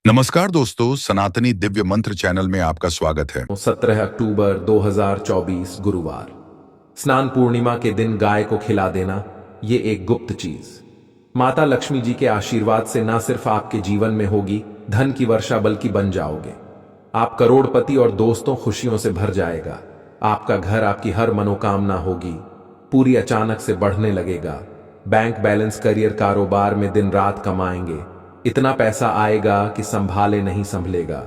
नमस्कार दोस्तों, सनातनी दिव्य मंत्र चैनल में आपका स्वागत है। 17 अक्टूबर 2024 गुरुवार। स्नान पूर्णिमा के दिन गाय को खिला देना ये एक गुप्त चीज माता लक्ष्मी जी के आशीर्वाद से ना सिर्फ आपके जीवन में होगी धन की वर्षा बल्कि बन जाओगे आप करोड़पति और दोस्तों खुशियों से भर जाएगा। आपका घर आपकी हर मनोकामना होगी पूरी अचानक से बढ़ने लगेगा। बैंक बैलेंस करियर कारोबार में दिन रात कमाएंगे। इतना पैसा आएगा कि संभाले नहीं संभलेगा।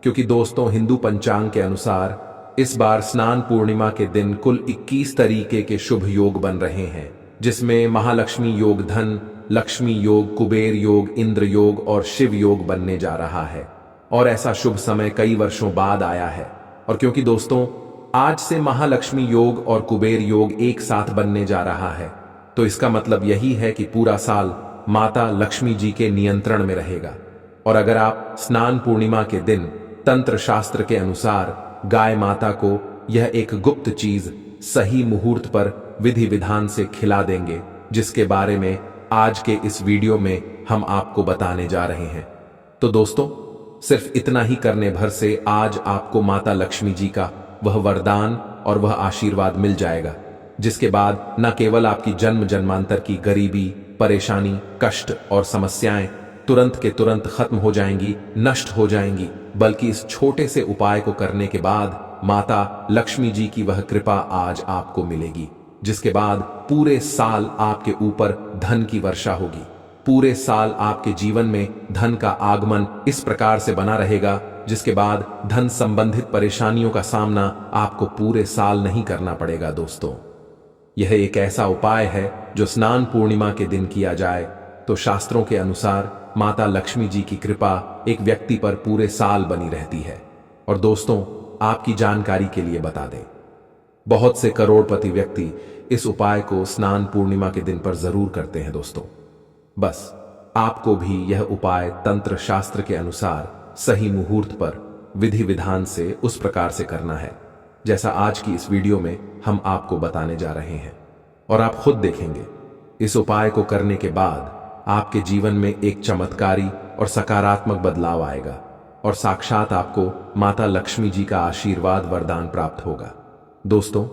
क्योंकि दोस्तों हिंदू पंचांग के अनुसार इस बार स्नान पूर्णिमा के दिन कुल 21 तरीके के शुभ योग बन रहे हैं, जिसमें महालक्ष्मी योग, धन लक्ष्मी योग, कुबेर योग, इंद्र योग और शिव योग बनने जा रहा है। और ऐसा शुभ समय कई वर्षों बाद आया है। और क्योंकि दोस्तों आज से महालक्ष्मी योग और कुबेर योग एक साथ बनने जा रहा है, तो इसका मतलब यही है कि पूरा साल माता लक्ष्मी जी के नियंत्रण में रहेगा। और अगर आप स्नान पूर्णिमा के दिन तंत्र शास्त्र के अनुसार गाय माता को यह एक गुप्त चीज सही मुहूर्त पर विधि विधान से खिला देंगे, जिसके बारे में आज के इस वीडियो में हम आपको बताने जा रहे हैं। तो दोस्तों सिर्फ इतना ही करने भर से आज आपको माता लक्ष्मी जी का वह वरदान और वह आशीर्वाद मिल जाएगा, जिसके बाद न केवल आपकी जन्म जन्मांतर की गरीबी, परेशानी, कष्ट और समस्याएं तुरंत के तुरंत खत्म हो जाएंगी, नष्ट हो जाएंगी, बल्कि इस छोटे से उपाय को करने के बाद माता लक्ष्मी जी की वह कृपा आज आपको मिलेगी, जिसके बाद पूरे साल आपके ऊपर धन की वर्षा होगी। पूरे साल आपके जीवन में धन का आगमन इस प्रकार से बना रहेगा, जिसके बाद धन संबंधित परेशानियों का सामना आपको पूरे साल नहीं करना पड़ेगा। दोस्तों यह एक ऐसा उपाय है जो स्नान पूर्णिमा के दिन किया जाए तो शास्त्रों के अनुसार माता लक्ष्मी जी की कृपा एक व्यक्ति पर पूरे साल बनी रहती है। और दोस्तों आपकी जानकारी के लिए बता दें, बहुत से करोड़पति व्यक्ति इस उपाय को स्नान पूर्णिमा के दिन पर जरूर करते हैं। दोस्तों बस आपको भी यह उपाय तंत्र शास्त्र के अनुसार सही मुहूर्त पर विधि विधान से उस प्रकार से करना है जैसा आज की इस वीडियो में हम आपको बताने जा रहे हैं। और आप खुद देखेंगे इस उपाय को करने के बाद आपके जीवन में एक चमत्कारी और सकारात्मक बदलाव आएगा और साक्षात आपको माता लक्ष्मी जी का आशीर्वाद वरदान प्राप्त होगा। दोस्तों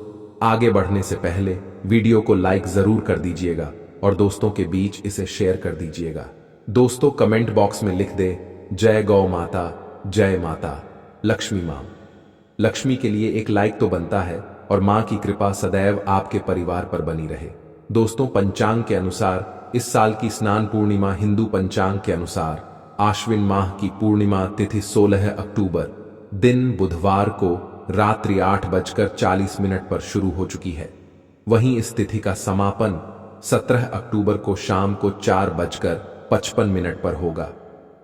आगे बढ़ने से पहले वीडियो को लाइक जरूर कर दीजिएगा और दोस्तों के बीच इसे शेयर कर दीजिएगा। दोस्तों कमेंट बॉक्स में लिख दे जय गौ माता, जय माता लक्ष्मी मां। लक्ष्मी के लिए एक लाइक तो बनता है और मां की कृपा सदैव आपके परिवार पर बनी रहे। दोस्तों पंचांग के अनुसार इस साल की स्नान पूर्णिमा हिंदू पंचांग के अनुसार आश्विन माह की पूर्णिमा तिथि 16 अक्टूबर दिन बुधवार को रात्रि 8:40 पर शुरू हो चुकी है। वहीं इस तिथि का समापन 17 अक्टूबर को शाम को 4:55 पर होगा।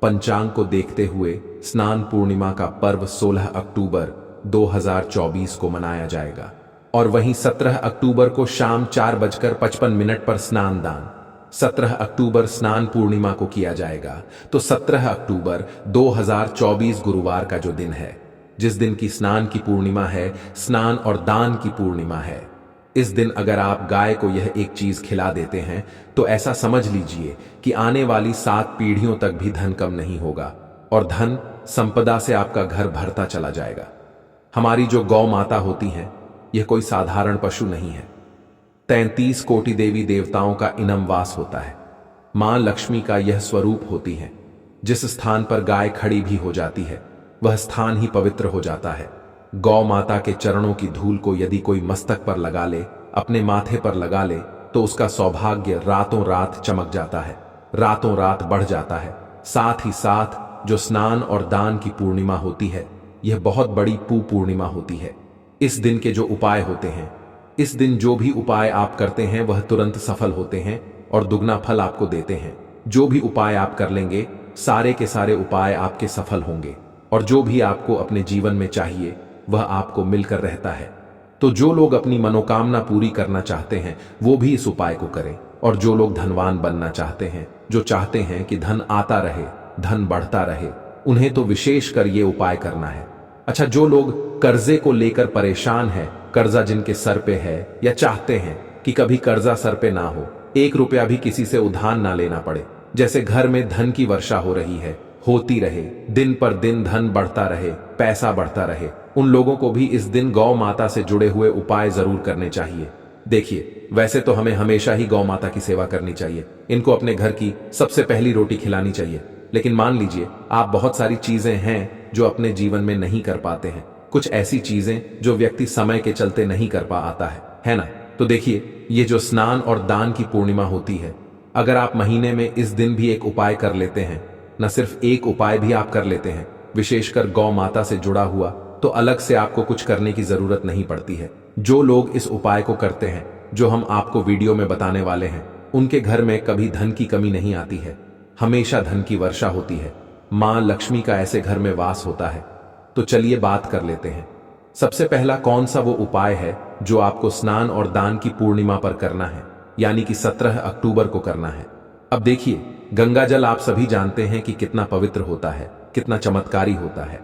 पंचांग को देखते हुए स्नान पूर्णिमा का पर्व 16 अक्टूबर 2024 को मनाया जाएगा। और वहीं 17 अक्टूबर को शाम 4:55 पर स्नान दान 17 अक्टूबर स्नान पूर्णिमा को किया जाएगा। तो 17 अक्टूबर 2024 गुरुवार का जो दिन है, जिस दिन की स्नान की पूर्णिमा है, स्नान और दान की पूर्णिमा है, इस दिन अगर आप गाय को यह एक चीज खिला देते हैं तो ऐसा समझ लीजिए कि आने वाली 7 पीढ़ियों तक भी धन कम नहीं होगा और धन संपदा से आपका घर भरता चला जाएगा। हमारी जो गौ माता होती हैं यह कोई साधारण पशु नहीं है। 33 कोटि देवी देवताओं का इनम वास होता है। मां लक्ष्मी का यह स्वरूप होती है। जिस स्थान पर गाय खड़ी भी हो जाती है वह स्थान ही पवित्र हो जाता है। गौ माता के चरणों की धूल को यदि कोई मस्तक पर लगा ले, अपने माथे पर लगा ले, तो उसका सौभाग्य रातों रात चमक जाता है, रातों रात बढ़ जाता है। साथ ही साथ जो स्नान और दान की पूर्णिमा होती है यह बहुत बड़ी पूर्णिमा होती है। इस दिन के जो उपाय होते हैं, इस दिन जो भी उपाय आप करते हैं वह तुरंत सफल होते हैं और दुगना फल आपको देते हैं। जो भी उपाय आप कर लेंगे सारे के सारे उपाय आपके सफल होंगे और जो भी आपको अपने जीवन में चाहिए वह आपको मिलकर रहता है। तो जो लोग अपनी मनोकामना पूरी करना चाहते हैं वो भी इस उपाय को करें। और जो लोग धनवान बनना चाहते हैं, जो चाहते हैं कि धन आता रहे, धन बढ़ता रहे, उन्हें तो विशेष कर ये उपाय करना है। अच्छा, जो लोग कर्जे को लेकर परेशान हैं, कर्जा जिनके सर पे है या चाहते हैं कि कभी कर्जा सर पे ना हो, 1 रुपया भी किसी से उधार ना लेना पड़े, जैसे घर में धन की वर्षा हो रही है, होती रहे, दिन पर दिन धन बढ़ता रहे, पैसा बढ़ता रहे, उन लोगों को भी इस दिन गौ माता से जुड़े हुए उपाय जरूर करने चाहिए। देखिए, वैसे तो हमें हमेशा ही गौ माता की सेवा करनी चाहिए, इनको अपने घर की सबसे पहली रोटी खिलानी चाहिए। लेकिन मान लीजिए आप बहुत सारी चीजें हैं जो अपने जीवन में नहीं कर पाते हैं, कुछ ऐसी चीजें जो व्यक्ति समय के चलते नहीं कर पाता है ना। तो देखिए, ये जो स्नान और दान की पूर्णिमा होती है, अगर आप महीने में इस दिन भी एक उपाय कर लेते हैं, न सिर्फ एक उपाय भी आप कर लेते हैं, विशेषकर गौ माता से जुड़ा हुआ, तो अलग से आपको कुछ करने की जरूरत नहीं पड़ती है। जो लोग इस उपाय को करते हैं, जो हम आपको वीडियो में बताने वाले हैं, उनके घर में कभी धन की कमी नहीं आती है, हमेशा धन की वर्षा होती है, मां लक्ष्मी का ऐसे घर में वास होता है। तो चलिए बात कर लेते हैं। सबसे पहला कौन सा वो उपाय है जो आपको स्नान और दान की पूर्णिमा पर करना है, यानी कि 17 अक्टूबर को करना है। अब देखिए, गंगा जल आप सभी जानते हैं कि कितना पवित्र होता है, कितना चमत्कारी होता है।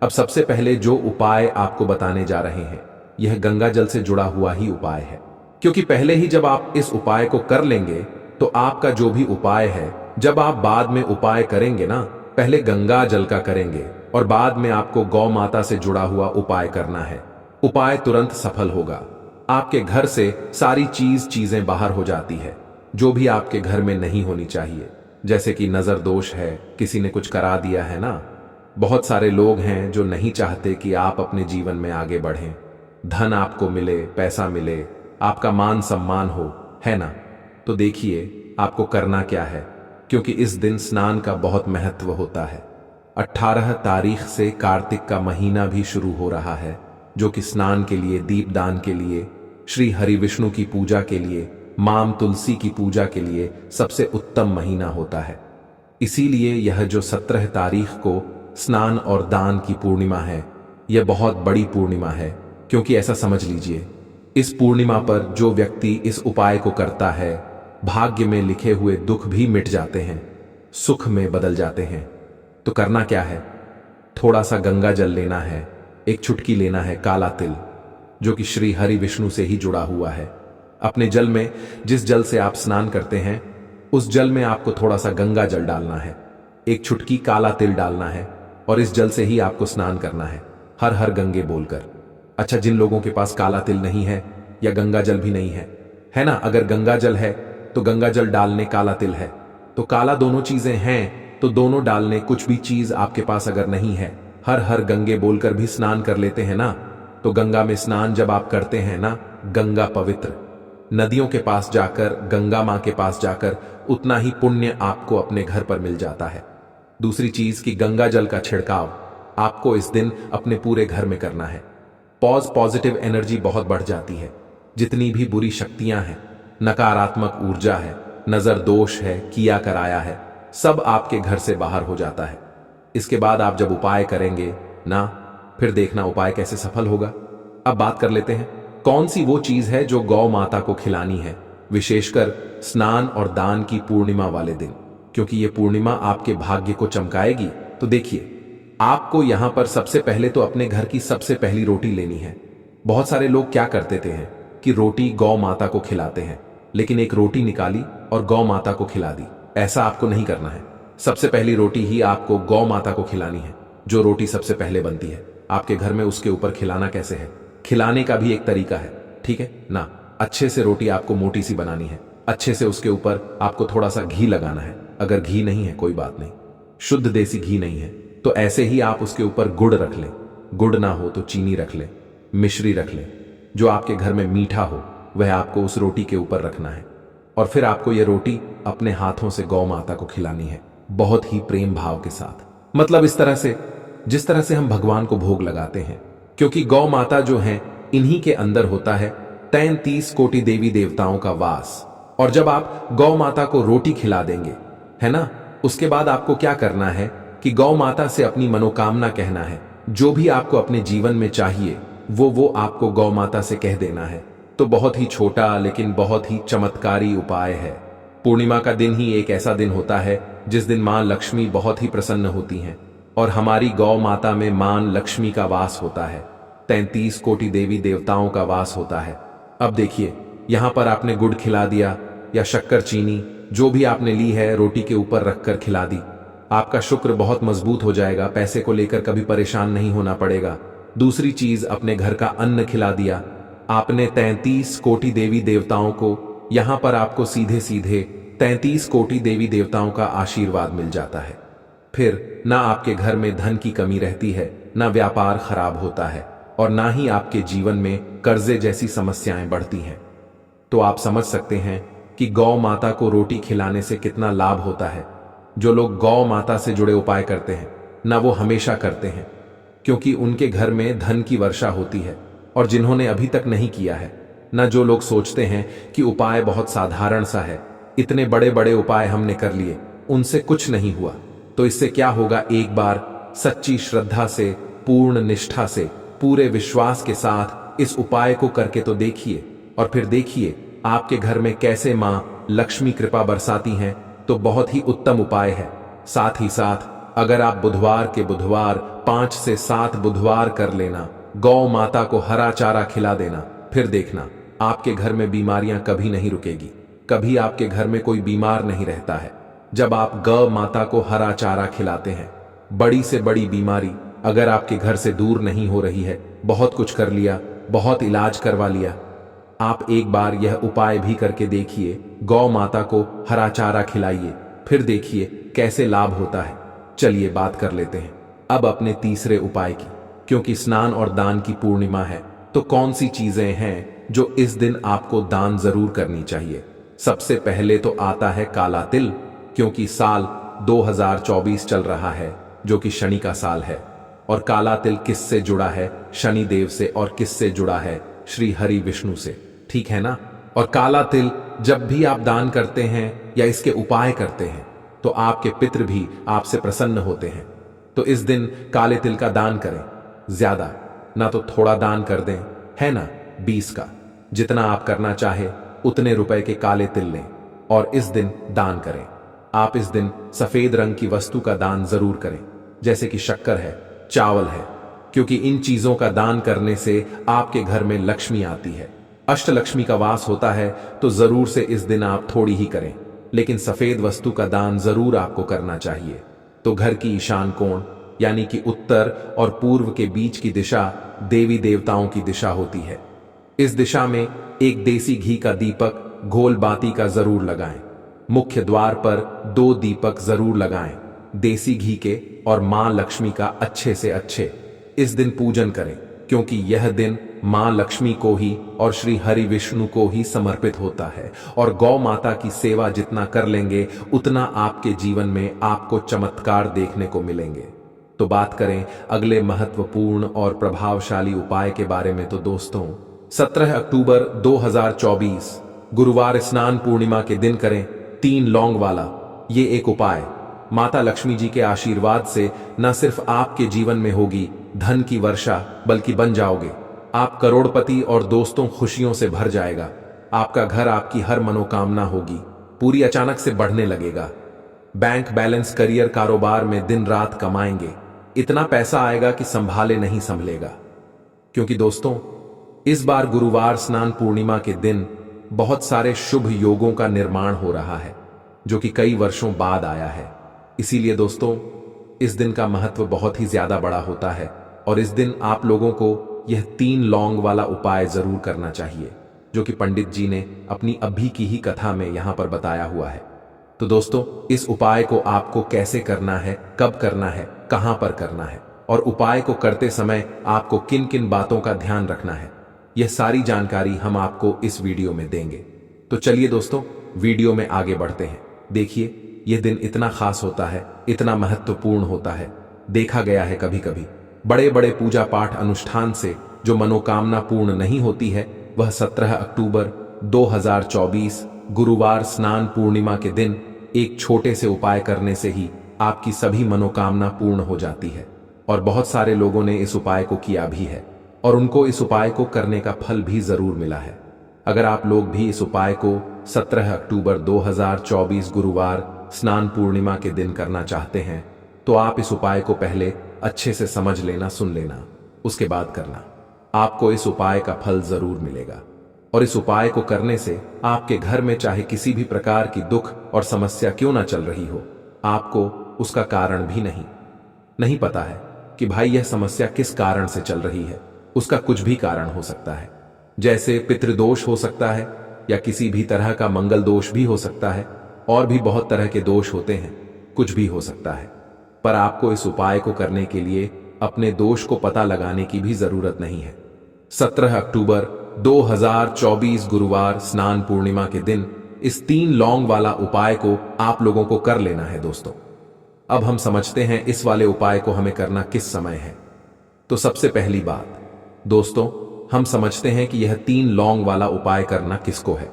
अब सबसे पहले जो उपाय आपको बताने जा रहे हैं, यह गंगा जल से जुड़ा हुआ ही उपाय है, क्योंकि पहले ही जब आप इस उपाय को कर लेंगे तो आपका जो भी उपाय है, जब आप बाद में उपाय करेंगे ना, पहले गंगा जल का करेंगे और बाद में आपको गौ माता से जुड़ा हुआ उपाय करना है। उपाय तुरंत सफल होगा, आपके घर से सारी चीजें बाहर हो जाती है जो भी आपके घर में नहीं होनी चाहिए, जैसे कि नजर दोष है, किसी ने कुछ करा दिया है ना। बहुत सारे लोग हैं जो नहीं चाहते कि आप अपने जीवन में आगे बढ़ें, धन आपको मिले, पैसा मिले, आपका मान सम्मान हो, है ना। तो देखिए आपको करना क्या है, क्योंकि इस दिन स्नान का बहुत महत्व होता है। 18 तारीख से कार्तिक का महीना भी शुरू हो रहा है, जो कि स्नान के लिए, दीपदान के लिए, श्री हरि विष्णु की पूजा के लिए, मां तुलसी की पूजा के लिए सबसे उत्तम महीना होता है। इसीलिए यह जो 17 तारीख को स्नान और दान की पूर्णिमा है, यह बहुत बड़ी पूर्णिमा है, क्योंकि ऐसा समझ लीजिए, इस पूर्णिमा पर जो व्यक्ति इस उपाय को करता है, भाग्य में लिखे हुए दुख भी मिट जाते हैं, सुख में बदल जाते हैं। तो करना क्या है, थोड़ा सा गंगा जल लेना है, एक चुटकी लेना है काला तिल, जो कि श्री हरि विष्णु से ही जुड़ा हुआ है। अपने जल में, जिस जल से आप स्नान करते हैं, उस जल में आपको थोड़ा सा गंगा जल डालना है, एक चुटकी काला तिल डालना है और इस जल से ही आपको स्नान करना है, हर हर गंगे बोलकर। अच्छा, जिन लोगों के पास काला तिल नहीं है या गंगा जल भी नहीं है ना, अगर गंगा जल है तो गंगा जल डालने, काला तिल है तो काला, दोनों चीजें हैं तो दोनों डालने। कुछ भी चीज आपके पास अगर नहीं है, हर हर गंगे बोलकर भी स्नान कर लेते हैं ना। तो गंगा में स्नान जब आप करते हैं ना, गंगा पवित्र, नदियों के पास जाकर, गंगा मां के पास जाकर उतना ही पुण्य आपको अपने घर पर मिल जाता है। दूसरी चीज कि गंगा जल का छिड़काव आपको इस दिन अपने पूरे घर में करना है। पॉजिटिव एनर्जी बहुत बढ़ जाती है, जितनी भी बुरी शक्तियां हैं, नकारात्मक ऊर्जा है, नजर दोष है, किया कराया है, सब आपके घर से बाहर हो जाता है। इसके बाद आप जब उपाय करेंगे ना, फिर देखना उपाय कैसे सफल होगा। अब बात कर लेते हैं, कौन सी वो चीज है जो गौ माता को खिलानी है, विशेषकर स्नान और दान की पूर्णिमा वाले दिन, क्योंकि ये पूर्णिमा आपके भाग्य को चमकाएगी। तो देखिए, आपको यहां पर सबसे पहले तो अपने घर की सबसे पहली रोटी लेनी है। बहुत सारे लोग क्या करते थे कि रोटी गौ माता को खिलाते हैं, लेकिन एक रोटी निकाली और गौ माता को खिला दी। ऐसा आपको नहीं करना है। सबसे पहली रोटी ही आपको गौ माता को खिलानी है। जो रोटी सबसे पहले बनती है आपके घर में, उसके ऊपर खिलाना कैसे है, खिलाने का भी एक तरीका है, ठीक है ना। अच्छे से रोटी आपको मोटी सी बनानी है, अच्छे से उसके ऊपर आपको थोड़ा सा घी लगाना है। अगर घी नहीं है कोई बात नहीं, शुद्ध देसी घी नहीं है तो ऐसे ही आप उसके ऊपर गुड़ रख लें, गुड़ ना हो तो चीनी रख लें, मिश्री रख लें, जो आपके घर में मीठा हो वह आपको उस रोटी के ऊपर रखना है। और फिर आपको यह रोटी अपने हाथों से गौ माता को खिलानी है, बहुत ही प्रेम भाव के साथ। मतलब इस तरह से, जिस तरह से हम भगवान को भोग लगाते हैं, क्योंकि गौ माता जो है, इन्हीं के अंदर होता है 33 कोटि देवी देवताओं का वास। और जब आप गौ माता को रोटी खिला देंगे, है ना, उसके बाद आपको क्या करना है कि गौ माता से अपनी मनोकामना कहना है। जो भी आपको अपने जीवन में चाहिए वो आपको गौ माता से कह देना है। तो बहुत ही छोटा लेकिन बहुत ही चमत्कारी उपाय है। पूर्णिमा का दिन ही एक ऐसा दिन होता है जिस दिन मां लक्ष्मी बहुत ही प्रसन्न होती हैं और हमारी गौ माता में मां लक्ष्मी का वास होता है, 33 कोटि देवी देवताओं का वास होता है। अब देखिए, यहां पर आपने गुड़ खिला दिया या शक्कर, चीनी, जो भी आपने ली है, रोटी के ऊपर रखकर खिला दी। आपका शुक्र बहुत मजबूत हो जाएगा, पैसे को लेकर कभी परेशान नहीं होना पड़ेगा। दूसरी चीज, अपने घर का अन्न खिला दिया आपने 33 कोटि देवी देवताओं को, यहां पर आपको सीधे सीधे 33 कोटि देवी देवताओं का आशीर्वाद मिल जाता है। फिर ना आपके घर में धन की कमी रहती है, ना व्यापार खराब होता है, और ना ही आपके जीवन में कर्जे जैसी समस्याएं बढ़ती हैं। तो आप समझ सकते हैं कि गौ माता को रोटी खिलाने से कितना लाभ होता है। जो लोग गौ माता से जुड़े उपाय करते हैं ना, वो हमेशा करते हैं, क्योंकि उनके घर में धन की वर्षा होती है। और जिन्होंने अभी तक नहीं किया है ना, जो लोग सोचते हैं कि उपाय बहुत साधारण सा है, इतने बड़े बड़े उपाय हमने कर लिए, उनसे कुछ नहीं हुआ, तो इससे क्या होगा, एक बार सच्ची श्रद्धा से, पूर्ण निष्ठा से, पूरे विश्वास के साथ इस उपाय को करके तो देखिए, और फिर देखिए आपके घर में कैसे मां लक्ष्मी कृपा बरसाती हैं। तो बहुत ही उत्तम उपाय है। साथ ही साथ अगर आप बुधवार के बुधवार 5 से 7 बुधवार कर लेना, गौ माता को हरा चारा खिला देना, फिर देखना आपके घर में बीमारियां कभी नहीं रुकेगी, कभी आपके घर में कोई बीमार नहीं रहता है। जब आप गौ माता को हरा चारा खिलाते हैं, बड़ी से बड़ी बीमारी अगर आपके घर से दूर नहीं हो रही है, बहुत कुछ कर लिया, बहुत इलाज करवा लिया, आप एक बार यह उपाय भी करके देखिए, गौ माता को हरा चारा खिलाइए, फिर देखिए कैसे लाभ होता है। चलिए बात कर लेते हैं अब अपने तीसरे उपाय की, क्योंकि स्नान और दान की पूर्णिमा है, तो कौन सी चीजें हैं जो इस दिन आपको दान जरूर करनी चाहिए। सबसे पहले तो आता है काला तिल, क्योंकि साल 2024 चल रहा है, जो कि शनि का साल है। और काला तिल किससे जुड़ा है, शनि देव से, और किससे जुड़ा है, श्री हरि विष्णु से, ठीक है ना। और काला तिल जब भी आप दान करते हैं या इसके उपाय करते हैं, तो आपके पितृ भी आपसे प्रसन्न होते हैं। तो इस दिन काले तिल का दान करें, ज्यादा ना तो थोड़ा दान कर दें, है ना, 20 का, जितना आप करना चाहे उतने रुपए के काले तिल लें और इस दिन दान करें। आप इस दिन सफेद रंग की वस्तु का दान जरूर करें, जैसे कि शक्कर है, चावल है, क्योंकि इन चीजों का दान करने से आपके घर में लक्ष्मी आती है, अष्टलक्ष्मी का वास होता है। तो जरूर से इस दिन आप थोड़ी ही करें, लेकिन सफेद वस्तु का दान जरूर आपको करना चाहिए। तो घर की ईशान कोण, यानी कि उत्तर और पूर्व के बीच की दिशा देवी देवताओं की दिशा होती है। इस दिशा में एक देसी घी का दीपक गोल बाती का जरूर लगाएं। मुख्य द्वार पर 2 दीपक जरूर लगाएं, देसी घी के और मां लक्ष्मी का अच्छे से अच्छे। इस दिन पूजन करें, क्योंकि यह दिन मां लक्ष्मी को ही और श्री हरि विष्णु को ही समर्पित होता है। और गौ माता की सेवा जितना कर लेंगे, उतना आपके जीवन में आपको चमत्कार देखने को मिलेंगे। तो बात करें अगले महत्वपूर्ण और प्रभावशाली उपाय के बारे में, तो दोस्तों 17 अक्टूबर 2024 गुरुवार स्नान पूर्णिमा के दिन करें 3 लौंग वाला ये एक उपाय। माता लक्ष्मी जी के आशीर्वाद से न सिर्फ आपके जीवन में होगी धन की वर्षा, बल्कि बन जाओगे आप करोड़पति और दोस्तों खुशियों से भर जाएगा। आपका घर, आपकी हर मनोकामना होगी पूरी, अचानक से बढ़ने लगेगा। बैंक बैलेंस, करियर, कारोबार में दिन रात कमाएंगे, इतना पैसा आएगा कि संभाले नहीं संभलेगा। क्योंकि दोस्तों इस बार गुरुवार स्नान पूर्णिमा के दिन बहुत सारे शुभ योगों का निर्माण हो रहा है, जो कि कई वर्षों बाद आया है। इसीलिए दोस्तों इस दिन का महत्व बहुत ही ज्यादा बड़ा होता है, और इस दिन आप लोगों को यह 3 लौंग वाला उपाय जरूर करना चाहिए, जो कि पंडित जी ने अपनी अभी की ही कथा में यहां पर बताया हुआ है। तो दोस्तों इस उपाय को आपको कैसे करना है, कब करना है, कहां पर करना है, और उपाय को करते समय आपको किन किन बातों का ध्यान रखना है, यह सारी जानकारी हम आपको इस वीडियो में देंगे। तो चलिए दोस्तों वीडियो में आगे बढ़ते हैं। देखिए यह दिन इतना खास होता है, इतना महत्वपूर्ण होता है। देखा गया है कभी कभी बड़े बड़े पूजा पाठ अनुष्ठान से जो मनोकामना पूर्ण नहीं होती है, वह 17 अक्टूबर 2024 गुरुवार स्नान पूर्णिमा के दिन एक छोटे से उपाय करने से ही आपकी सभी मनोकामना पूर्ण हो जाती है। और बहुत सारे लोगों ने इस उपाय को किया भी है, और उनको इस उपाय को करने का फल भी जरूर मिला है। अगर आप लोग भी इस उपाय को 17 अक्टूबर 2024 गुरुवार स्नान पूर्णिमा के दिन करना चाहते हैं, तो आप इस उपाय को पहले अच्छे से समझ लेना, सुन लेना, उसके बाद करना। आपको इस उपाय का फल जरूर मिलेगा। और इस उपाय को करने से आपके घर में चाहे किसी भी प्रकार की दुख और समस्या क्यों ना चल रही हो, आपको उसका कारण भी नहीं पता है कि भाई यह समस्या किस कारण से चल रही है। उसका कुछ भी कारण हो सकता है, जैसे पितृदोष हो सकता है या किसी भी तरह का मंगल दोष भी हो सकता है, और भी बहुत तरह के दोष होते हैं, कुछ भी हो सकता है। पर आपको इस उपाय को करने के लिए अपने दोष को पता लगाने की भी जरूरत नहीं है। 17 अक्टूबर 2024 गुरुवार स्नान पूर्णिमा के दिन इस 3 लौंग वाला उपाय को आप लोगों को कर लेना है दोस्तों। अब हम समझते हैं इस वाले उपाय को हमें करना किस समय है। तो सबसे पहली बात दोस्तों, हम समझते हैं कि यह 3 लौंग वाला उपाय करना किसको है।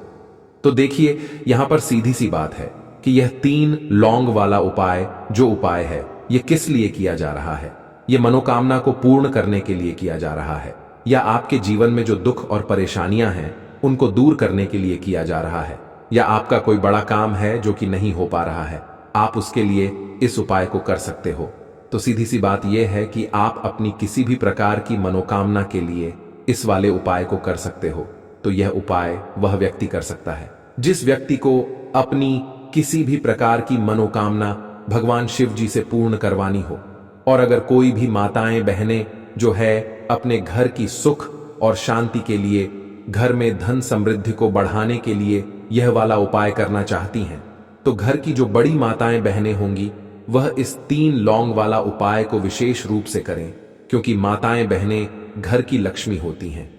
तो देखिए, यहां पर सीधी सी बात है कि यह 3 लौंग वाला उपाय जो उपाय है, यह किस लिए किया जा रहा है। यह मनोकामना को पूर्ण करने के लिए किया जा रहा है, या आपके जीवन में जो दुख और परेशानियां हैं उनको दूर करने के लिए किया जा रहा है, या आपका कोई बड़ा काम है जो कि नहीं हो पा रहा है, आप उसके लिए इस उपाय को कर सकते हो। तो सीधी सी बात यह है कि आप अपनी किसी भी प्रकार की मनोकामना के लिए इस वाले उपाय को कर सकते हो। तो यह उपाय वह व्यक्ति कर सकता है जिस व्यक्ति को अपनी किसी भी प्रकार की मनोकामना भगवान शिव जी से पूर्ण करवानी हो। और अगर कोई भी माताएं बहनें जो है अपने घर की सुख और शांति के लिए, घर में धन समृद्धि को बढ़ाने के लिए यह वाला उपाय करना चाहती हैं, तो घर की जो बड़ी माताएं बहनें होंगी वह इस 3 लौंग वाला उपाय को विशेष रूप से करें, क्योंकि माताएं बहनें घर की लक्ष्मी होती हैं।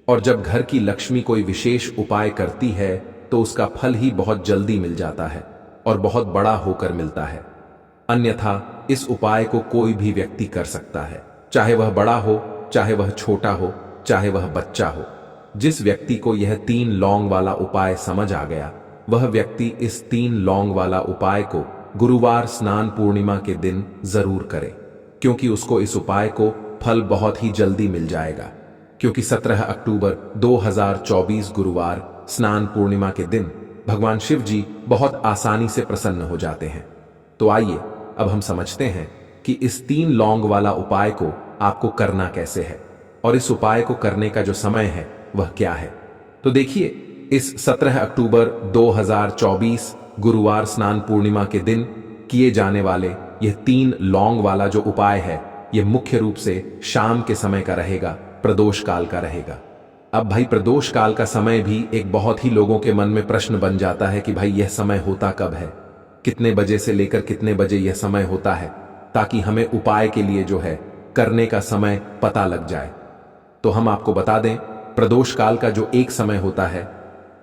और जब घर की लक्ष्मी कोई विशेष उपाय करती है तो उसका फल ही बहुत जल्दी मिल जाता है और बहुत बड़ा होकर मिलता है। अन्यथा इस उपाय को कोई भी व्यक्ति कर सकता है, चाहे वह बड़ा हो, चाहे वह छोटा हो, चाहे वह बच्चा हो। जिस व्यक्ति को यह 3 लौंग वाला उपाय समझ आ गया, वह व्यक्ति इस 3 लौंग वाला उपाय को गुरुवार स्नान पूर्णिमा के दिन जरूर करे, क्योंकि उसको इस उपाय को फल बहुत ही जल्दी मिल जाएगा। क्योंकि 17 अक्टूबर 2024 गुरुवार स्नान पूर्णिमा के दिन भगवान शिव जी बहुत आसानी से प्रसन्न हो जाते हैं। तो आइए अब हम समझते हैं कि इस 3 लौंग वाला उपाय को आपको करना कैसे है, और इस उपाय को करने का जो समय है वह क्या है। तो देखिए, इस 17 अक्टूबर 2024 गुरुवार स्नान पूर्णिमा के दिन किए जाने वाले यह 3 लौंग वाला जो उपाय है, यह मुख्य रूप से शाम के समय का रहेगा, प्रदोष काल का रहेगा। अब भाई प्रदोष काल का समय भी एक बहुत ही लोगों के मन में प्रश्न बन जाता है कि भाई यह समय होता कब है, कितने बजे से लेकर कितने बजे यह समय होता है, ताकि हमें उपाय के लिए जो है करने का समय पता लग जाए। तो हम आपको बता दें, प्रदोष काल का जो एक समय होता है,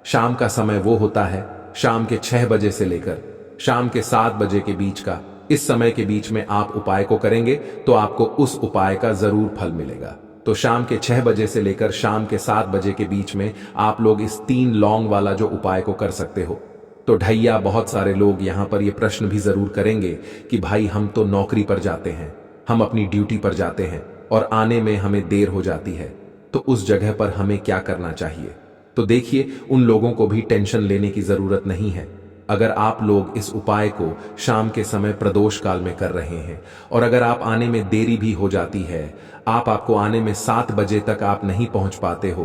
शाम का समय, वो होता है शाम के 6 बजे से लेकर शाम के 7 बजे के बीच का। इस समय के बीच में आप उपाय को करेंगे तो आपको उस उपाय का जरूर फल मिलेगा। तो शाम के 6 बजे से लेकर शाम के 7 बजे के बीच में आप लोग इस 3 लौंग वाला जो उपाय को कर सकते हो। तो ढैया बहुत सारे लोग यहां पर ये प्रश्न भी जरूर करेंगे कि भाई हम तो नौकरी पर जाते हैं, हम अपनी ड्यूटी पर जाते हैं और आने में हमें देर हो जाती है, तो उस जगह पर हमें क्या करना चाहिए। तो देखिए, उन लोगों को भी टेंशन लेने की जरूरत नहीं है। अगर आप लोग इस उपाय को शाम के समय प्रदोष काल में कर रहे हैं, और अगर आप आने में देरी भी हो जाती है, आपको आने में 7 बजे तक आप नहीं पहुंच पाते हो,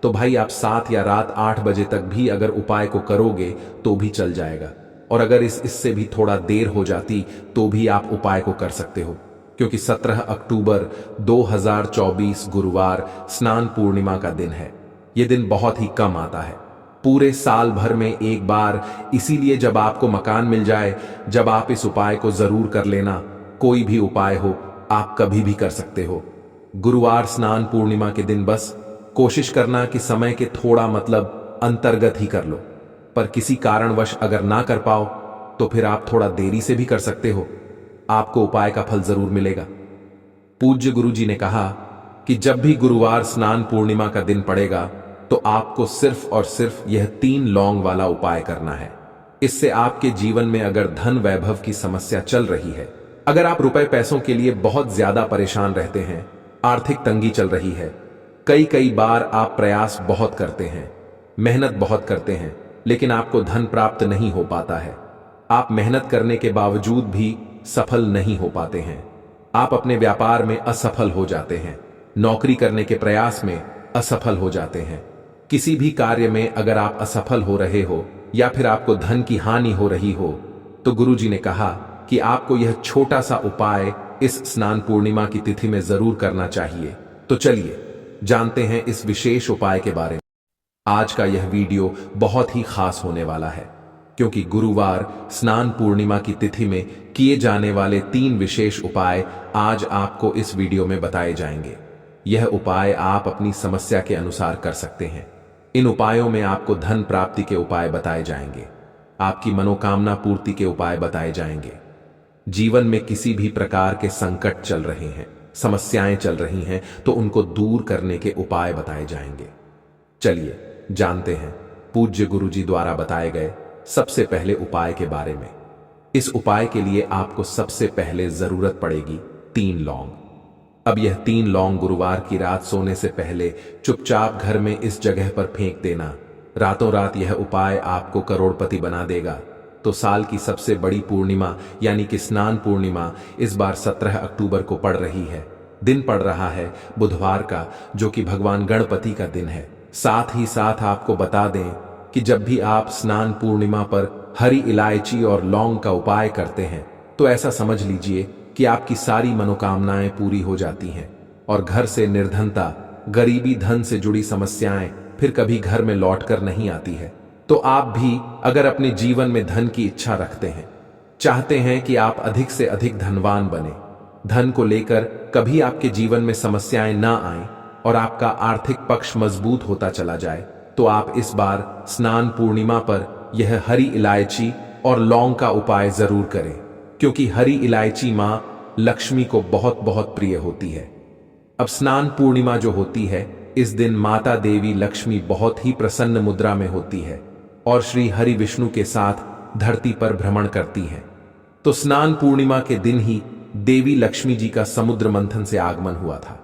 तो भाई आप 7 या रात 8 बजे तक भी अगर उपाय को करोगे तो भी चल जाएगा। और अगर इससे भी थोड़ा देर हो जाती तो भी आप उपाय को कर सकते हो, क्योंकि 17 अक्टूबर 2024 गुरुवार स्नान पूर्णिमा का दिन है। यह दिन बहुत ही कम आता है, पूरे साल भर में एक बार। इसीलिए जब आपको मकान मिल जाए, जब आप इस उपाय को जरूर कर लेना। कोई भी उपाय हो, आप कभी भी कर सकते हो। गुरुवार स्नान पूर्णिमा के दिन बस कोशिश करना कि समय के थोड़ा मतलब अंतर्गत ही कर लो, पर किसी कारणवश अगर ना कर पाओ तो फिर आप थोड़ा देरी से भी कर सकते हो, आपको उपाय का फल जरूर मिलेगा। पूज्य गुरु जी ने कहा कि जब भी गुरुवार स्नान पूर्णिमा का दिन पड़ेगा तो आपको सिर्फ और सिर्फ यह 3 लौंग वाला उपाय करना है। इससे आपके जीवन में अगर धन वैभव की समस्या चल रही है, अगर आप रुपए पैसों के लिए बहुत ज्यादा परेशान रहते हैं, आर्थिक तंगी चल रही है, कई बार आप प्रयास बहुत करते हैं, मेहनत बहुत करते हैं, लेकिन आपको धन प्राप्त नहीं हो पाता है, आप मेहनत करने के बावजूद भी सफल नहीं हो पाते हैं, आप अपने व्यापार में असफल हो जाते हैं, नौकरी करने के प्रयास में असफल हो जाते हैं, किसी भी कार्य में अगर आप असफल हो रहे हो या फिर आपको धन की हानि हो रही हो, तो गुरुजी ने कहा कि आपको यह छोटा सा उपाय इस स्नान पूर्णिमा की तिथि में जरूर करना चाहिए। तो चलिए जानते हैं इस विशेष उपाय के बारे में। आज का यह वीडियो बहुत ही खास होने वाला है, क्योंकि गुरुवार स्नान पूर्णिमा की तिथि में किए जाने वाले 3 विशेष उपाय आज आपको इस वीडियो में बताए जाएंगे। यह उपाय आप अपनी समस्या के अनुसार कर सकते हैं। इन उपायों में आपको धन प्राप्ति के उपाय बताए जाएंगे, आपकी मनोकामना पूर्ति के उपाय बताए जाएंगे। जीवन में किसी भी प्रकार के संकट चल रहे हैं, समस्याएं चल रही हैं, तो उनको दूर करने के उपाय बताए जाएंगे। चलिए जानते हैं पूज्य गुरुजी द्वारा बताए गए सबसे पहले उपाय के बारे में। इस उपाय के लिए आपको सबसे पहले जरूरत पड़ेगी 3 लौंग। अब यह 3 लौंग गुरुवार की रात सोने से पहले चुपचाप घर में इस जगह पर फेंक देना। रातों रात यह उपाय आपको करोड़पति बना देगा। तो साल की सबसे बड़ी पूर्णिमा यानी कि स्नान पूर्णिमा इस बार 17 अक्टूबर को पड़ रही है। दिन पड़ रहा है बुधवार का, जो कि भगवान गणपति का दिन है। साथ ही साथ आपको बता दें कि जब भी आप स्नान पूर्णिमा पर हरी इलायची और लौंग का उपाय करते हैं, तो ऐसा समझ लीजिए कि आपकी सारी मनोकामनाएं पूरी हो जाती हैं और घर से निर्धनता, गरीबी, धन से जुड़ी समस्याएं फिर कभी घर में लौटकर नहीं आती है। तो आप भी अगर अपने जीवन में धन की इच्छा रखते हैं, चाहते हैं कि आप अधिक से अधिक धनवान बने, धन को लेकर कभी आपके जीवन में समस्याएं ना आएं और आपका आर्थिक पक्ष मजबूत होता चला जाए, तो आप इस बार स्नान पूर्णिमा पर यह हरी इलायची और लौंग का उपाय जरूर करें, क्योंकि हरी इलायची मां लक्ष्मी को बहुत बहुत प्रिय होती है। अब स्नान पूर्णिमा जो होती है, इस दिन माता देवी लक्ष्मी बहुत ही प्रसन्न मुद्रा में होती है और श्री हरि विष्णु के साथ धरती पर भ्रमण करती हैं। तो स्नान पूर्णिमा के दिन ही देवी लक्ष्मी जी का समुद्र मंथन से आगमन हुआ था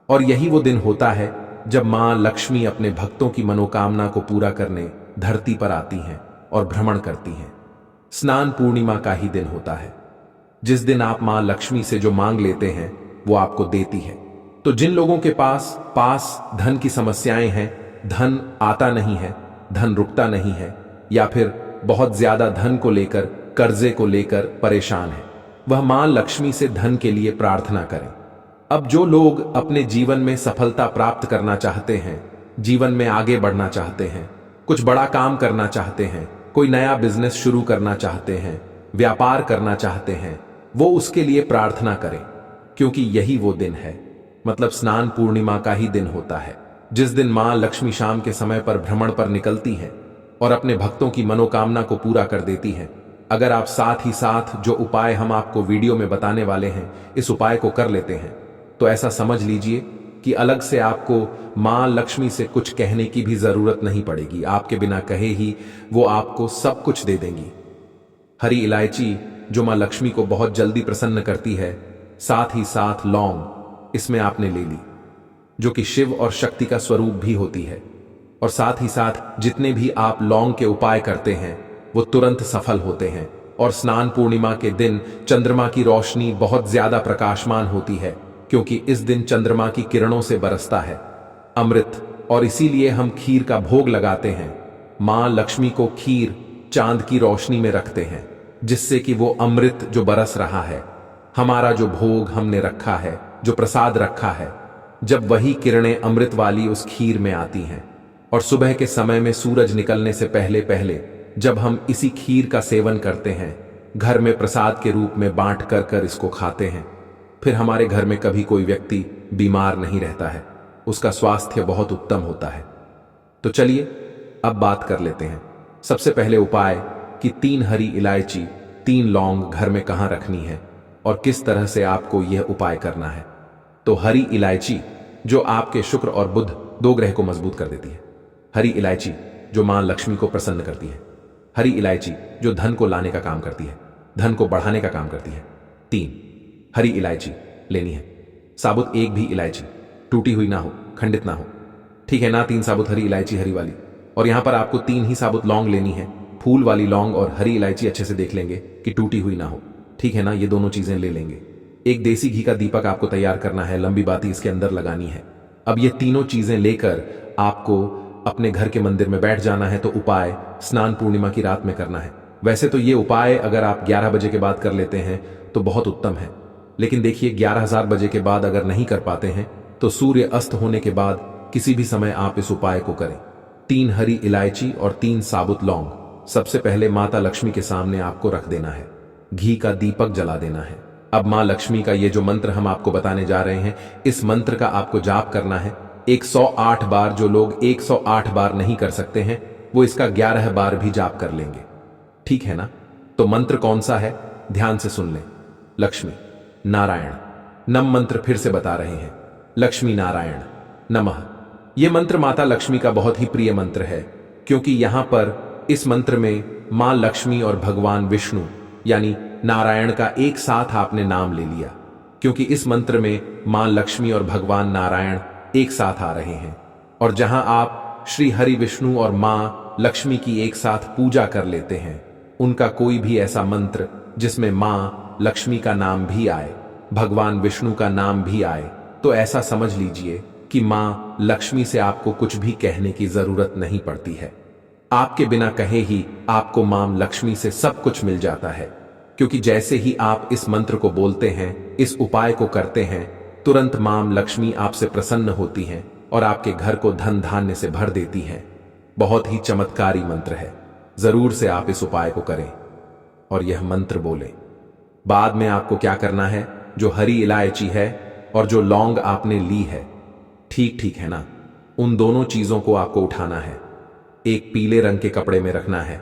और यही वो दिन होता है जब मां लक्ष्मी अपने भक्तों की मनोकामना को पूरा करने धरती पर आती हैं और भ्रमण करती हैं। स्नान पूर्णिमा का ही दिन होता है जिस दिन आप मां लक्ष्मी से जो मांग लेते हैं वो आपको देती है। तो जिन लोगों के पास धन की समस्याएं हैं, धन आता नहीं है, धन रुकता नहीं है, या फिर बहुत ज्यादा धन को लेकर, कर्जे को लेकर परेशान है, वह मां लक्ष्मी से धन के लिए प्रार्थना करें। अब जो लोग अपने जीवन में सफलता प्राप्त करना चाहते हैं, जीवन में आगे बढ़ना चाहते हैं, कुछ बड़ा काम करना चाहते हैं, कोई नया बिजनेस शुरू करना चाहते हैं, व्यापार करना चाहते हैं, वो उसके लिए प्रार्थना करें, क्योंकि यही वो दिन है, मतलब स्नान पूर्णिमा का ही दिन होता है जिस दिन मां लक्ष्मी शाम के समय पर भ्रमण पर निकलती हैं और अपने भक्तों की मनोकामना को पूरा कर देती हैं। अगर आप साथ ही साथ जो उपाय हम आपको वीडियो में बताने वाले हैं, इस उपाय को कर लेते हैं, तो ऐसा समझ लीजिए कि अलग से आपको मां लक्ष्मी से कुछ कहने की भी जरूरत नहीं पड़ेगी। आपके बिना कहे ही वो आपको सब कुछ दे देंगी। हरी इलायची जो मां लक्ष्मी को बहुत जल्दी प्रसन्न करती है, साथ ही साथ लौंग इसमें आपने ले ली, जो कि शिव और शक्ति का स्वरूप भी होती है। और साथ ही साथ जितने भी आप लौंग के उपाय करते हैं वो तुरंत सफल होते हैं। और स्नान पूर्णिमा के दिन चंद्रमा की रोशनी बहुत ज्यादा प्रकाशमान होती है, क्योंकि इस दिन चंद्रमा की किरणों से बरसता है अमृत, और इसीलिए हम खीर का भोग लगाते हैं। मां लक्ष्मी को खीर चांद की रोशनी में रखते हैं, जिससे कि वो अमृत जो बरस रहा है, हमारा जो भोग हमने रखा है, जो प्रसाद रखा है, जब वही किरणें अमृत वाली उस खीर में आती हैं और सुबह के समय में सूरज निकलने से पहले पहले जब हम इसी खीर का सेवन करते हैं, घर में प्रसाद के रूप में बांट कर कर इसको खाते हैं, फिर हमारे घर में कभी कोई व्यक्ति बीमार नहीं रहता है, उसका स्वास्थ्य बहुत उत्तम होता है। तो चलिए अब बात कर लेते हैं सबसे पहले उपाय कि 3 हरी इलायची, 3 लौंग घर में कहां रखनी है और किस तरह से आपको यह उपाय करना है। तो हरी इलायची जो आपके शुक्र और बुध 2 ग्रह को मजबूत कर देती है, हरी इलायची जो मां लक्ष्मी को प्रसन्न करती है, हरी इलायची जो धन को लाने का काम करती है, धन को बढ़ाने का काम करती है। 3 हरी इलायची लेनी है, साबुत एक भी इलायची टूटी हुई ना हो, खंडित ना हो, ठीक है ना। 3 साबुत हरी इलायची हरी वाली, और यहां पर आपको 3 ही साबुत लौंग लेनी है, फूल वाली लौंग और हरी इलायची अच्छे से देख लेंगे कि टूटी हुई ना हो, ठीक है ना। ये दोनों चीजें ले लेंगे। एक देसी घी का दीपक आपको तैयार करना है, लंबी बाती इसके अंदर लगानी है। अब ये तीनों चीजें लेकर आपको अपने घर के मंदिर में बैठ जाना है। तो उपाय स्नान पूर्णिमा की रात में करना है। वैसे तो ये उपाय अगर आप 11 बजे के बाद कर लेते हैं तो बहुत उत्तम है, लेकिन देखिए 11,000 बजे के बाद अगर नहीं कर पाते हैं तो सूर्य अस्त होने के बाद किसी भी समय आप इस उपाय को करें। 3 हरी इलायची और 3 साबुत लौंग सबसे पहले माता लक्ष्मी के सामने आपको रख देना है। घी का दीपक जला देना है। अब मां लक्ष्मी का ये जो मंत्र हम आपको बताने जा रहे हैं, इस मंत्र का आपको जाप करना है 108 बार। जो लोग 108 बार नहीं कर सकते हैं वो इसका 11 बार भी जाप कर लेंगे, ठीक है ना? तो मंत्र कौन सा है, ध्यान से सुन लें। लक्ष्मी नारायण नम मंत्र फिर से बता रहे हैं, लक्ष्मी नारायण नमः। यह मंत्र माता लक्ष्मी का बहुत ही प्रिय मंत्र है, क्योंकि यहां पर इस मंत्र में मां लक्ष्मी और भगवान विष्णु यानी नारायण का एक साथ आपने नाम ले लिया, क्योंकि इस मंत्र में मां लक्ष्मी और भगवान नारायण एक साथ आ रहे हैं। और जहां आप श्री हरि विष्णु और मां लक्ष्मी की एक साथ पूजा कर लेते हैं, उनका कोई भी ऐसा मंत्र जिसमें मां लक्ष्मी का नाम भी आए, भगवान विष्णु का नाम भी आए, तो ऐसा समझ लीजिए कि मां लक्ष्मी से आपको कुछ भी कहने की जरूरत नहीं पड़ती है। आपके बिना कहे ही आपको मां लक्ष्मी से सब कुछ मिल जाता है, क्योंकि जैसे ही आप इस मंत्र को बोलते हैं, इस उपाय को करते हैं, तुरंत मां लक्ष्मी आपसे प्रसन्न होती हैं और आपके घर को धन धान्य से भर देती हैं। बहुत ही चमत्कारी मंत्र है, जरूर से आप इस उपाय को करें और यह मंत्र बोलें। बाद में आपको क्या करना है, जो हरी इलायची है और जो लौंग आपने ली है, ठीक है ना, उन दोनों चीजों को आपको उठाना है, एक पीले रंग के कपड़े में रखना है,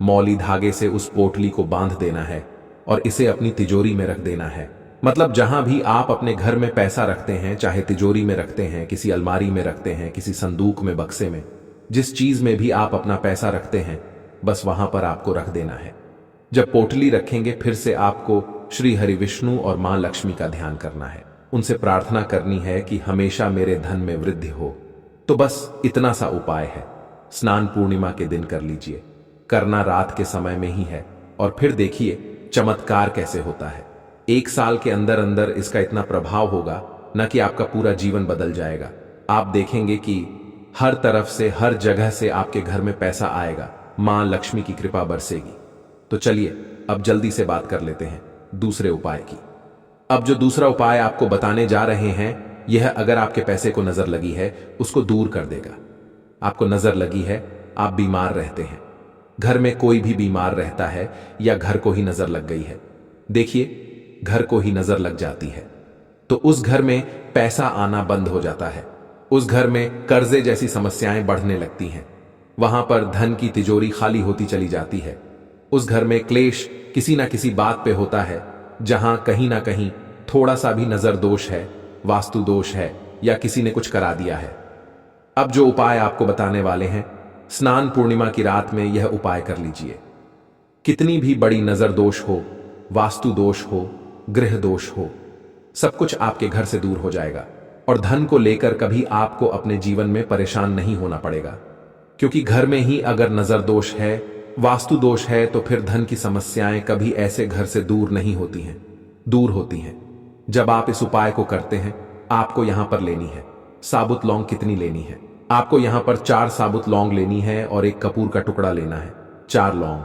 मौली धागे से उस पोटली को बांध देना है और इसे अपनी तिजोरी में रख देना है। मतलब जहां भी आप अपने घर में पैसा रखते हैं, चाहे तिजोरी में रखते हैं, किसी अलमारी में रखते हैं, किसी संदूक में, बक्से में, जिस चीज में भी आप अपना पैसा रखते हैं, बस वहां पर आपको रख देना है। जब पोटली रखेंगे, फिर से आपको श्री हरि विष्णु और मां लक्ष्मी का ध्यान करना है, उनसे प्रार्थना करनी है कि हमेशा मेरे धन में वृद्धि हो। तो बस इतना सा उपाय है, स्नान पूर्णिमा के दिन कर लीजिए, करना रात के समय में ही है, और फिर देखिए चमत्कार कैसे होता है। 1 साल के अंदर अंदर इसका इतना प्रभाव होगा न कि आपका पूरा जीवन बदल जाएगा। आप देखेंगे कि हर तरफ से, हर जगह से आपके घर में पैसा आएगा, मां लक्ष्मी की कृपा बरसेगी। तो चलिए अब जल्दी से बात कर लेते हैं दूसरे उपाय की। अब जो दूसरा उपाय आपको बताने जा रहे हैं, यह अगर आपके पैसे को नजर लगी है उसको दूर कर देगा। आपको नजर लगी है, आप बीमार रहते हैं, घर में कोई भी बीमार रहता है, या घर को ही नजर लग गई है, देखिए घर को ही नजर लग जाती है, तो उस घर में पैसा आना बंद हो जाता है, उस घर में कर्जे जैसी समस्याएं बढ़ने लगती हैं, वहां पर धन की तिजोरी खाली होती चली जाती है, उस घर में क्लेश किसी ना किसी बात पे होता है, जहां कहीं ना कहीं थोड़ा सा भी नजर दोष है, वास्तु दोष है, या किसी ने कुछ करा दिया है। अब जो उपाय आपको बताने वाले हैं, स्नान पूर्णिमा की रात में यह उपाय कर लीजिए। कितनी भी बड़ी नजर दोष हो, वास्तु दोष हो, गृह दोष हो, सब कुछ आपके घर से दूर हो जाएगा, और धन को लेकर कभी आपको अपने जीवन में परेशान नहीं होना पड़ेगा, क्योंकि घर में ही अगर नजर दोष है, वास्तु दोष है, तो फिर धन की समस्याएं कभी ऐसे घर से दूर नहीं होती हैं, दूर होती हैं। जब आप इस उपाय को करते हैं, आपको यहां पर लेनी है साबुत लौंग। कितनी लेनी है? आपको यहां पर 4 साबुत लौंग लेनी है और एक कपूर का टुकड़ा लेना है। 4 लौंग,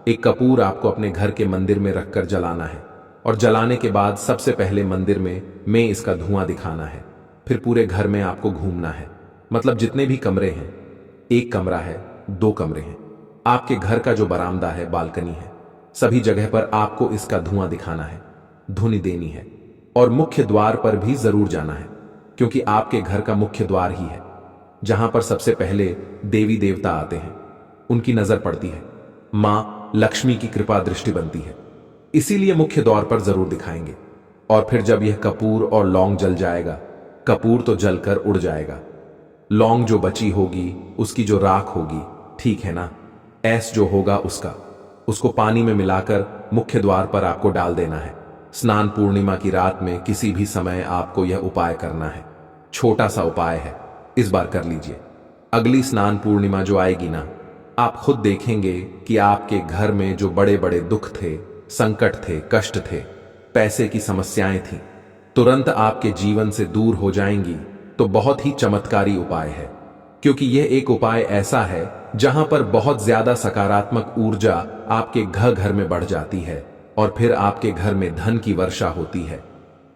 एक कपूर आपको अपने घर के मंदिर में रखकर जलाना है, और जलाने के बाद सबसे पहले मंदिर में इसका धुआं दिखाना है। फिर पूरे घर में आपको घूमना है, मतलब जितने भी कमरे हैं, 1 कमरा है, 2 कमरे हैं, आपके घर का जो बरामदा है, बालकनी है, सभी जगह पर आपको इसका धुआं दिखाना है, धुनी देनी है, और मुख्य द्वार पर भी जरूर जाना है, क्योंकि आपके घर का मुख्य द्वार ही है जहां पर सबसे पहले देवी देवता आते हैं, उनकी नजर पड़ती है, मां लक्ष्मी की कृपा दृष्टि बनती है, इसीलिए मुख्य द्वार पर जरूर दिखाएंगे। और फिर जब यह कपूर और लौंग जल जाएगा, कपूर तो जलकर उड़ जाएगा, लौंग जो बची होगी, उसकी जो राख होगी, ठीक है ना, ऐस जो होगा उसको पानी में मिलाकर मुख्य द्वार पर आपको डाल देना है। स्नान पूर्णिमा की रात में किसी भी समय आपको यह उपाय करना है। छोटा सा उपाय है, इस बार कर लीजिए। अगली स्नान पूर्णिमा जो आएगी ना, आप खुद देखेंगे कि आपके घर में जो बड़े बड़े दुख थे, संकट थे, कष्ट थे, पैसे की समस्याएं थी, तुरंत आपके जीवन से दूर हो जाएंगी। तो बहुत ही चमत्कारी उपाय है, क्योंकि यह एक उपाय ऐसा है जहां पर बहुत ज्यादा सकारात्मक ऊर्जा आपके घर में बढ़ जाती है और फिर आपके घर में धन की वर्षा होती है,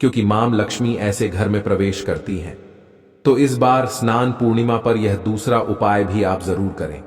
क्योंकि मां लक्ष्मी ऐसे घर में प्रवेश करती हैं। तो इस बार स्नान पूर्णिमा पर यह दूसरा उपाय भी आप जरूर करें।